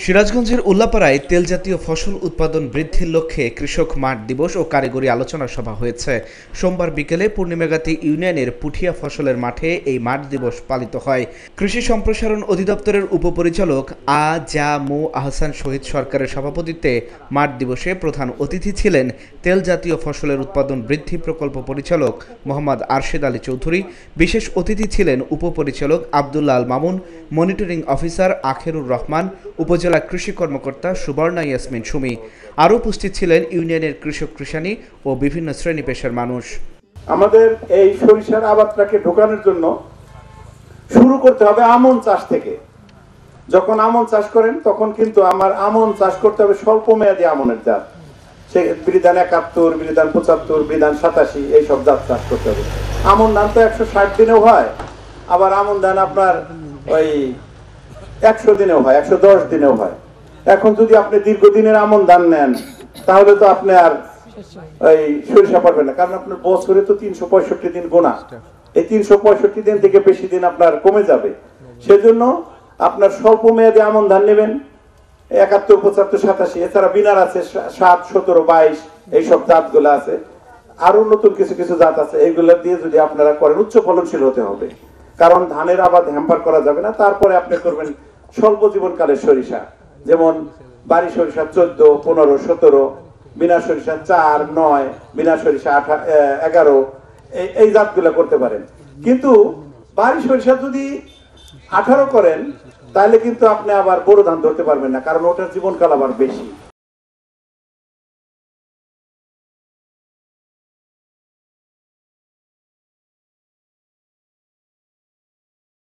সিরাজগঞ্জের উল্লাপাড়ায় তেল জাতীয় ফসল উৎপাদন বৃদ্ধির লক্ষ্যে কৃষক মাঠ দিবস ও কারিগরি আলোচনা সভা হয়েছে। সোমবার বিকেলে পূর্ণিমাগাতি ইউনিয়নের পুঠিয়া ফসলের মাঠে এই মাঠ দিবস পালিত হয়। কৃষি সম্প্রসারণ অধিদপ্তরের উপপরিচালক মো আহসান শহীদ সরকারের সভাপতিত্বে মাঠ দিবসে প্রধান অতিথি ছিলেন তেল জাতীয় ফসলের উৎপাদন বৃদ্ধি প্রকল্প পরিচালক মোহাম্মদ আরশেদ আলী চৌধুরী। বিশেষ অতিথি ছিলেন উপপরিচালক আব্দুল্লাহ আল মামুন, মনিটরিং অফিসার আখেরুর রহমান, উপজেলা কৃষি কর্মকর্তা সুবর্ণা ইয়াসমিন সুমি। আরও উপস্থিত ছিলেন ইউনিয়নের কৃষক কৃষানী ও বিভিন্ন শ্রেণী পেশার মানুষ। আমাদের এই সরিষার আবাদটাকে ঢোকানোর জন্য শুরু করতে হবে আমন চাষ থেকে। যখন আমন চাষ করেন তখন কিন্তু আমন চাষ করতে হবে স্বল্প মেয়াদী আমনের জাত, সে বিধান 71, বিধান 75, বিধান 87 এইসব জাত চাষ করতে হবে। আমন ধান তো 160 দিনেও হয়, আবার আমন ধান আপনার ওই 100 দিনেও হয়, 110 দিনেও হয়। এখন যদি আপনি দীর্ঘদিনের আমন ধান নেন তাহলে তো আপনি আর ওই সরিষা পারবেন না, কারণ আপনার বছরে তো 365 দিন গোনা। এই 365 দিন থেকে বেশি দিন আপনার কমে যাবে। সেজন্য আপনার স্বল্প মেয়াদী আমন ধান নেবেন 71, 75, 87। এছাড়া বিনার আছে 7, 17, 22 এইসব জাতগুলো আছে। আরো নতুন কিছু কিছু জাত আছে। এইগুলো দিয়ে যদি আপনারা করেন উচ্চ ফলনশীল হতে হবে, কারণ ধানের আবাদ হ্যাম্পার করা যাবে না। তারপরে আপনি করবেন স্বল্প জীবনকালের সরিষা, যেমন বাড়ি সরিষা 14, 15, 17, বিনা সরিষা 4, 9, বিনা সরিষা 11 এই জাতগুলো করতে পারেন। কিন্তু বাড়ি সরিষা যদি 18 করেন তাহলে কিন্তু আপনি আবার বড় ধান ধরতে পারবেন না, কারণ ওটার জীবনকাল আবার বেশি।